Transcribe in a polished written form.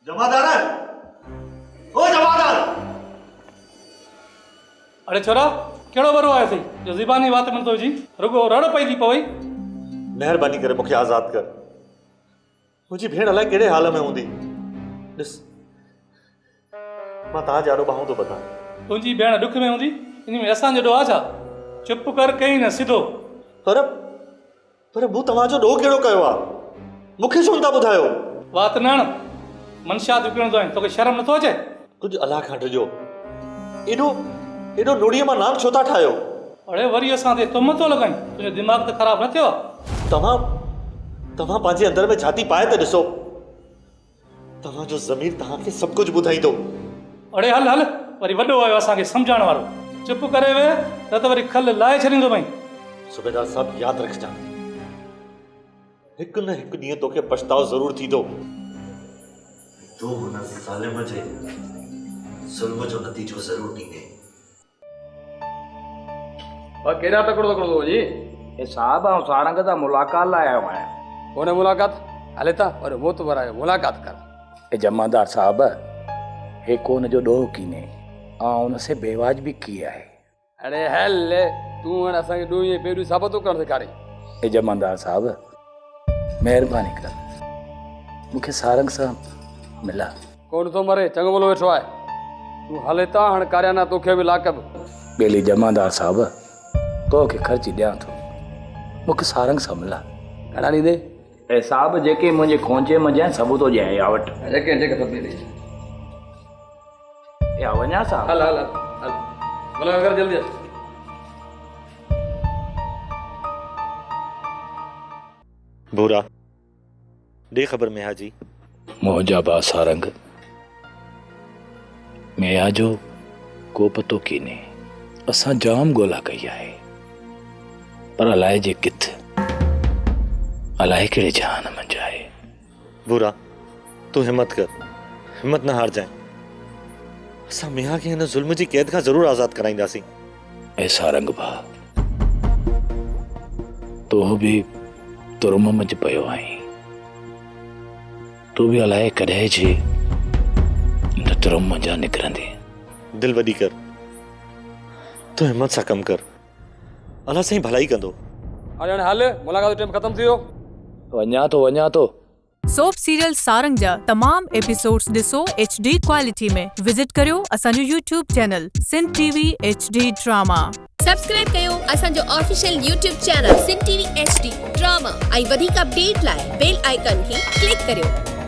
जमादार ओ जमादार। अरे छोरा कहिड़ो बरो आहे सही जो ज़बानी बात में तो जी रुगो रड़ पई थी पवई। मेहरबानी करे मूंखे आज़ाद कर। मुंहिंजी भेण अलाए कहिड़े हाल में हूंदी। ॾिस मां तव्हां जाड़ो ॿाहूं थो ॿधां। तुंहिंजी भेण दुख में हूंदी इन में असां जॾो आहे छा? चुप कर कई न सिधो। पर मूं तव्हांजो ॾोह कहिड़ो कयो आहे? मूंखे छो था ॿुधायो? वात न मनशात विकिणंदो आहीं तोखे शर्म नथो अचे? कुझु अलाह खां डिॼो एॾो नोड़ीअ मां नाम छो था ठाहियो? अड़े वरी असां ते तुम थो लॻाई तुंहिंजो दिमाग़ त ख़राब न थियो? तव्हां पंहिंजे अंदर में छाती पाए त ॾिसो। तव्हांजो ज़मीर तव्हांखे सभु कुझु ॿुधाईंदो। अड़े हल हल वरी वॾो आयो असांखे सम्झाइण वारो। चुप करे वे न त वरी खल लाहे छॾींदो भई। सूबेदार साहब यादि रखजां हिकु न हिकु ॾींहुं तोखे पछताव ज़रूरु थींदो। तूं हुन ज़ालिम जे ज़ुल्म जो नतीजो ज़रूरु ॾींदे। केड़ा तकड़ो हो जी? ए साहब आउं सारंग दा मुलाकात लाइ आयो आहियां। कोने मुलाकात हले था और वो तो बराए मुलाकात कर। ए जमादार साहब हे कोन जो ॾोह कीने आउं उन से बेवाजिबी की आहे। अरे हल ले तू हण असांखे ॾोही पेरियूं साबित करण सेखारे। ए जमादार साहब महिरबानी कर मूंखे सारंग सां मिला। कोन तो मरे चङो भलो वेठो आहे। तू हले था हण कार्याना तोखे बि लाकब। बेली जमादार साहब तोखे ख़र्ची ॾियां थो मूंखे सारंग सां मिला। घणा ॾींदे? ए साहब जेके मुंहिंजे खोंचे में सबूत हो जाए या वटि। जेके सब दे या वञा साहब? हल हल हल भला कर जल्दी। भूरा दे खबर मेहा जी। मोहजाबा सारंग मेहा जो को पतो कीने असां जाम ॻोल्हा कई आहे पर अलाए जे किथ अलाए कहिड़े जहान मंझि आहे। भूरा तूं हिम्मत कर हिम्मत न हार जाए। असां मेहा खे हिन ज़ुल्म जी क़ैद खां ज़रूरु आज़ाद कराईंदासीं। ऐं सारंग भाउ तो बि तुरम मंझि पियो आहीं। तूं बि अलाए कॾहिं जे इन तुरम मंझां निकिरंदे। दिल वॾी कर तूं हिम्मत सां कमु कर अलाह साईं भलाई कंदो। अरे हल मुलाकात जो टाइम खत्म थियो। वञा थो। सोप सीरियल सारंग जा तमाम एपिसोड्स ॾिसो HD क्वालिटी में। विजिट करियो असांजो YouTube channel Sindh TV HD drama. Subscribe कयो असांजो official YouTube channel Sindh TV HD drama ऐं वधीक अपडेट लाइ बेल आइकन खे क्लिक करियो।